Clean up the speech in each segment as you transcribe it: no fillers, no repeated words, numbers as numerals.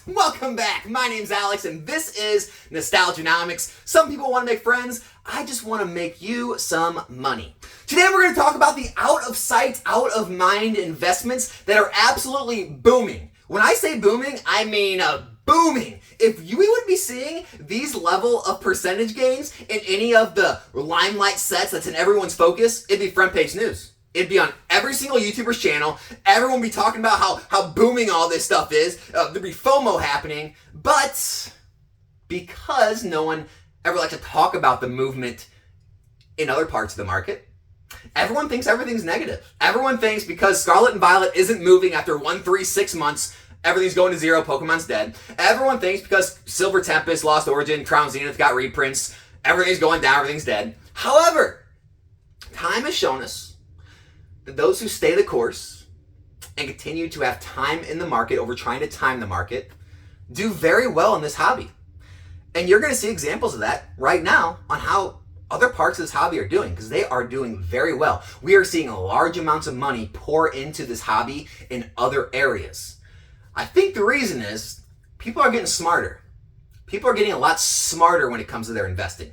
Welcome back. My name's Alex and this is Nostalgianomics. Some people want to make friends. I just want to make you some money. Today we're going to talk about the out of sight, out of mind investments that are absolutely booming. When I say booming, I mean booming. If we would be seeing these level of percentage gains in any of the limelight sets that's in everyone's focus, it'd be front page news. It'd be on every single YouTuber's channel. Everyone would be talking about how booming all this stuff is. There'd be FOMO happening. But because no one ever likes to talk about the movement in other parts of the market, everyone thinks everything's negative. Everyone thinks because Scarlet and Violet isn't moving after 1, 3, 6 months, everything's going to zero, Pokemon's dead. Everyone thinks because Silver Tempest, Lost Origin, Crown Zenith got reprints, everything's going down, everything's dead. However, time has shown us that those who stay the course and continue to have time in the market over trying to time the market do very well in this hobby. And you're going to see examples of that right now on how other parts of this hobby are doing, because they are doing very well. We are seeing large amounts of money pour into this hobby in other areas. I think the reason is people are getting smarter. People are getting a lot smarter when it comes to their investing.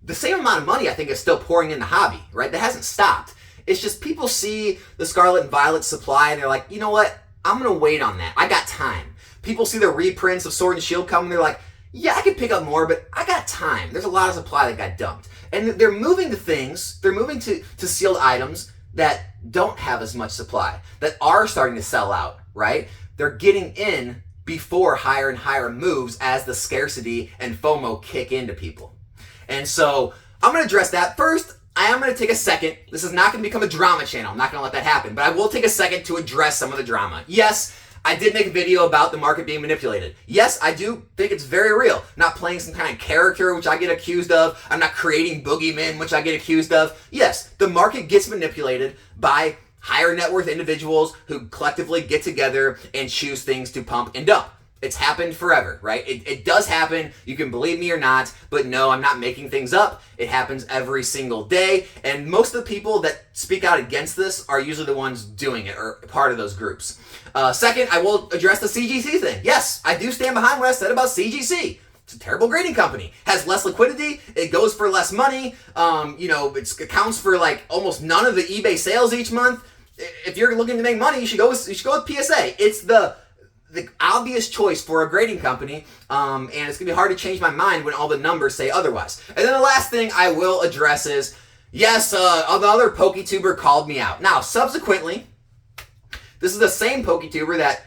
The same amount of money I think is still pouring in the hobby, right? That hasn't stopped. It's just people see the Scarlet and Violet supply and they're like, you know what? I'm going to wait on that. I got time. People see the reprints of Sword and Shield come and they're like, yeah, I could pick up more, but I got time. There's a lot of supply that got dumped. And they're moving to things, they're moving to sealed items that don't have as much supply, that are starting to sell out, right? They're getting in before higher and higher moves as the scarcity and FOMO kick into people. And so I'm going to address that. First, I am going to take a second. This is not going to become a drama channel. I'm not going to let that happen. But I will take a second to address some of the drama. Yes, I did make a video about the market being manipulated. Yes, I do think it's very real. I'm not playing some kind of character, which I get accused of. I'm not creating boogeymen, which I get accused of. Yes, the market gets manipulated by higher net worth individuals who collectively get together and choose things to pump and dump. It's happened forever, right? It does happen. You can believe me or not, but no, I'm not making things up. It happens every single day. And most of the people that speak out against this are usually the ones doing it or part of those groups. Second, I will address the CGC thing. Yes, I do stand behind what I said about CGC. It's a terrible grading company. Has less liquidity. It goes for less money. It accounts for like almost none of the eBay sales each month. If you're looking to make money, you should go with PSA. It's the obvious choice for a grading company, and it's going to be hard to change my mind when all the numbers say otherwise. And then the last thing I will address is, yes, another PokeTuber called me out. Now, subsequently, this is the same PokeTuber that,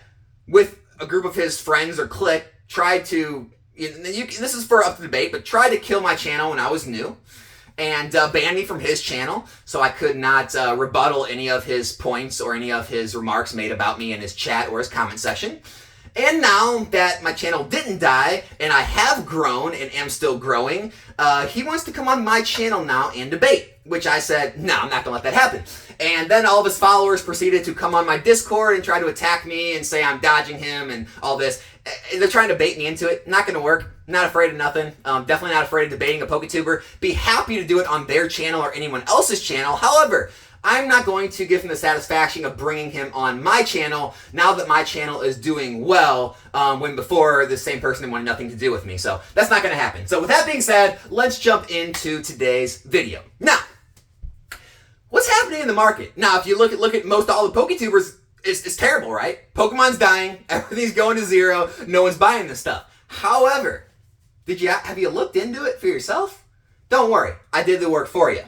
with a group of his friends or clique, tried to, this is for up to debate, but tried to kill my channel when I was new, and banned me from his channel, so I could not rebuttal any of his points or any of his remarks made about me in his chat or his comment section. And now that my channel didn't die, and I have grown and am still growing, he wants to come on my channel now and debate, which I said, no, I'm not going to let that happen. And then all of his followers proceeded to come on my Discord and try to attack me and say I'm dodging him and all this. They're trying to bait me into it. Not going to work. Not afraid of nothing. Definitely not afraid of debating a PokeTuber. Be happy to do it on their channel or anyone else's channel. However, I'm not going to give him the satisfaction of bringing him on my channel now that my channel is doing well, when before the same person wanted nothing to do with me. So that's not going to happen. So with that being said, let's jump into today's video. Now, what's happening in the market? Now, if you look at most all the PokeTubers, it's terrible, right? Pokemon's dying, everything's going to zero, no one's buying this stuff. However, have you looked into it for yourself? Don't worry, I did the work for you.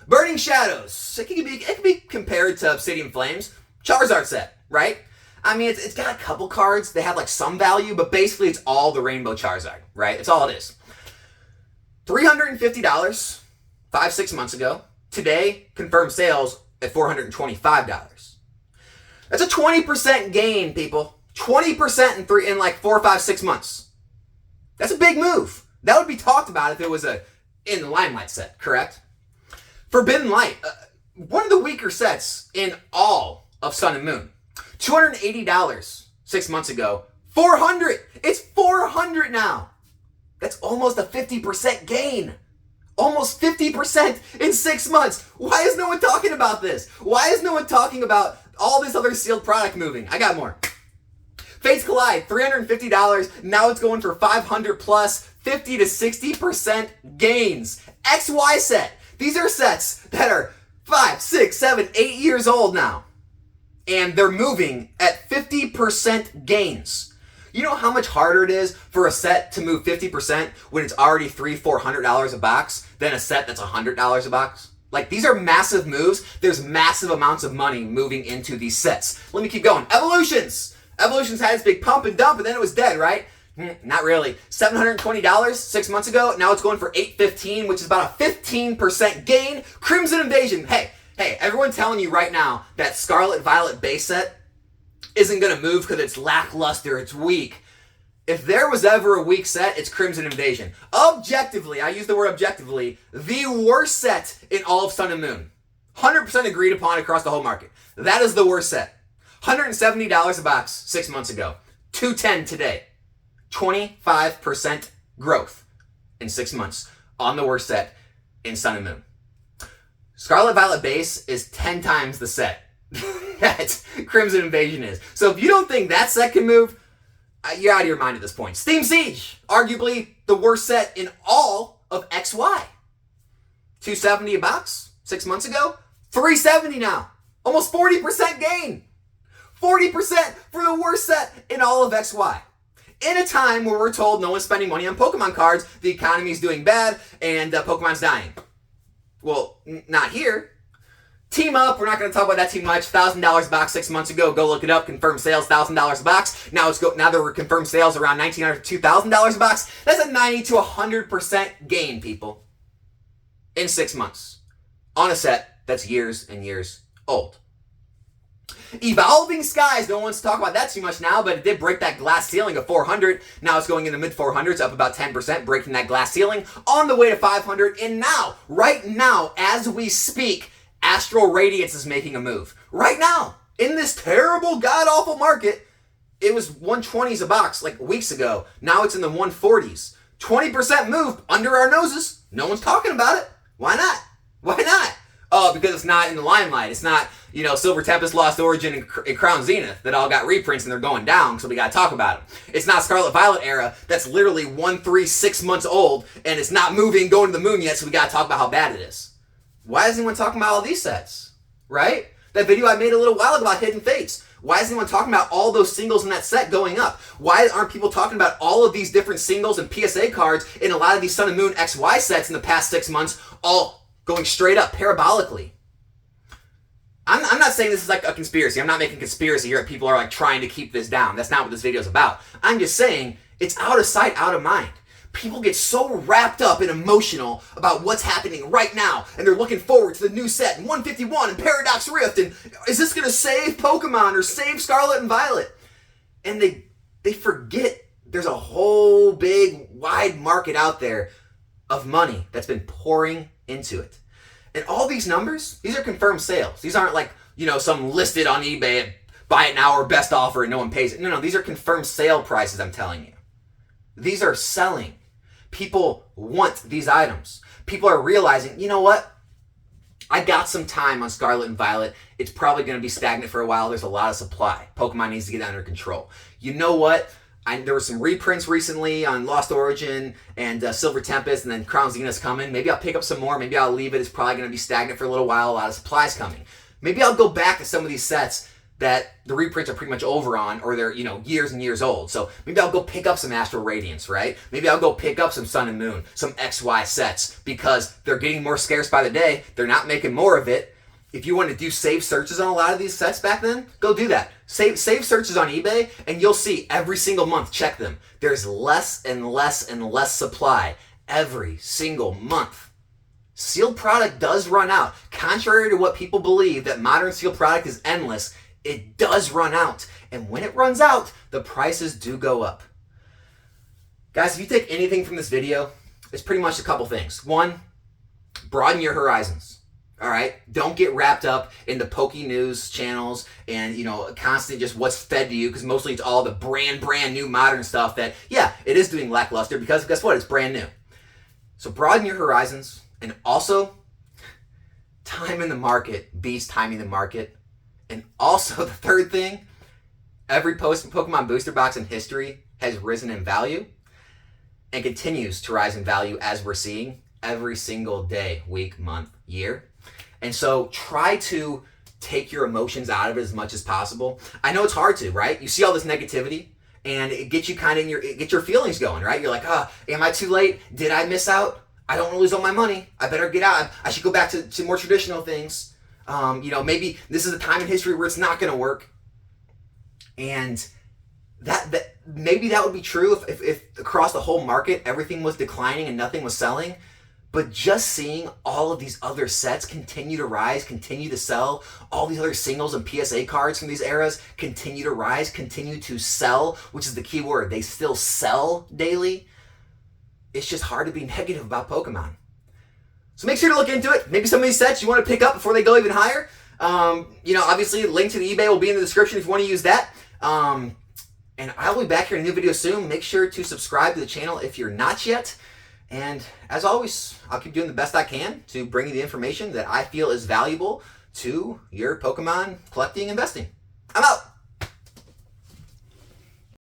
Burning Shadows, it can be compared to Obsidian Flames. Charizard set, right? I mean, it's got a couple cards, they have like some value, but basically it's all the Rainbow Charizard, right? It's all it is. $350 5-6 months ago. Today, confirmed sales at $425. That's a 20% gain, people. 20% in like 4, 5, 6 months. That's a big move. That would be talked about if it was in the Limelight set, correct? Forbidden Light, one of the weaker sets in all of Sun and Moon. $280 6 months ago. $400. It's $400 now. That's almost a 50% gain. Almost 50% in 6 months. Why is no one talking about this? Why is no one talking about all this other sealed product moving? I got more. Fates Collide, $350. Now it's going for $500 plus, 50 to 60% gains. XY set. These are sets that are 5, 6, 7, 8 years old now. And they're moving at 50% gains. You know how much harder it is for a set to move 50% when it's already $300, $400 a box than a set that's $100 a box? Like, these are massive moves. There's massive amounts of money moving into these sets. Let me keep going. Evolutions. Evolutions had its big pump and dump, and then it was dead, right? Not really. $720 6 months ago. Now it's going for $815, which is about a 15% gain. Crimson Invasion. Hey, everyone telling you right now that Scarlet Violet base set isn't going to move because it's lackluster, it's weak. If there was ever a weak set, it's Crimson Invasion. Objectively, I use the word objectively, the worst set in all of Sun and Moon. 100% agreed upon across the whole market. That is the worst set. $170 a box 6 months ago. $210 today. 25% growth in 6 months on the worst set in Sun and Moon. Scarlet Violet base is 10 times the set that Crimson Invasion is. So if you don't think that set can move, you're out of your mind at this point. Steam Siege, arguably the worst set in all of XY. $270 a box 6 months ago, $370 now. Almost 40% gain. 40% for the worst set in all of XY. In a time where we're told no one's spending money on Pokemon cards, the economy's doing bad, and Pokemon's dying. Well, not here. Team Up, we're not going to talk about that too much. $1,000 a box 6 months ago. Go look it up. Confirmed sales, $1,000 a box. Now there were confirmed sales around $1,900 to $2,000 a box. That's a 90 to 100% gain, people, in 6 months on a set that's years and years old. Evolving Skies, no one's talking about that too much now, but it did break that glass ceiling of 400. Now it's going in the mid 400s, up about 10%, breaking that glass ceiling on the way to 500. And now, right now, as we speak, Astral Radiance is making a move. Right now, in this terrible, god-awful market, it was 120s a box like weeks ago. Now it's in the 140s. 20% move under our noses. No one's talking about it. Why not? Why not? Oh, because it's not in the limelight. It's not, Silver Tempest, Lost Origin, and Crown Zenith that all got reprints and they're going down, so we gotta talk about them. It's not Scarlet Violet era that's literally 6 months old and it's not moving, going to the moon yet, so we gotta talk about how bad it is. Why is anyone talking about all these sets? Right? That video I made a little while ago about Hidden Fates. Why is anyone talking about all those singles in that set going up? Why aren't people talking about all of these different singles and PSA cards in a lot of these Sun and Moon XY sets in the past 6 months, all going straight up, parabolically? I'm not saying this is like a conspiracy. I'm not making conspiracy here that people are like trying to keep this down. That's not what this video is about. I'm just saying it's out of sight, out of mind. People get so wrapped up and emotional about what's happening right now, and they're looking forward to the new set and 151 and Paradox Rift, and is this going to save Pokemon or save Scarlet and Violet? And they forget there's a whole big, wide market out there of money that's been pouring into it. And all these numbers, these are confirmed sales. These aren't like, some listed on eBay at buy it now or best offer and no one pays it. No, these are confirmed sale prices, I'm telling you. These are selling. People want these items. People are realizing, you know what? I got some time on Scarlet and Violet. It's probably going to be stagnant for a while. There's a lot of supply. Pokemon needs to get under control. You know what? There were some reprints recently on Lost Origin and Silver Tempest, and then Crown Zenith's coming. Maybe I'll pick up some more. Maybe I'll leave it. It's probably going to be stagnant for a little while. A lot of supplies coming. Maybe I'll go back to some of these sets that the reprints are pretty much over on, or they're, years and years old. So maybe I'll go pick up some Astral Radiance, right? Maybe I'll go pick up some Sun and Moon, some XY sets, because they're getting more scarce by the day. They're not making more of it. If you want to do save searches on a lot of these sets back then, go do that. Save searches on eBay, and you'll see every single month, check them. There's less and less and less supply every single month. Sealed product does run out. Contrary to what people believe, that modern sealed product is endless, it does run out. And when it runs out, the prices do go up. Guys, if you take anything from this video, it's pretty much a couple things. One, broaden your horizons. All right? Don't get wrapped up in the pokey news channels and, constant just what's fed to you, because mostly it's all the brand new modern stuff that, yeah, it is doing lackluster because guess what? It's brand new. So broaden your horizons, and also time in the market beats timing the market. And also the third thing, Every Pokemon booster box in history has risen in value and continues to rise in value as we're seeing every single day, week, month, year. And so try to take your emotions out of it as much as possible. I know it's hard to, right? You see all this negativity and it gets you kind of it gets your feelings going, right? You're like, am I too late? Did I miss out? I don't want to lose all my money. I better get out. I should go back to more traditional things. Maybe this is a time in history where it's not going to work. And that maybe that would be true if across the whole market everything was declining and nothing was selling. But just seeing all of these other sets continue to rise, continue to sell, all these other singles and PSA cards from these eras continue to rise, continue to sell, which is the key word. They still sell daily. It's just hard to be negative about Pokemon. So make sure to look into it. Maybe some of these sets you want to pick up before they go even higher. Obviously, link to the eBay will be in the description if you want to use that. And I'll be back here in a new video soon. Make sure to subscribe to the channel if you're not yet. And as always, I'll keep doing the best I can to bring you the information that I feel is valuable to your Pokemon collecting investing. I'm out.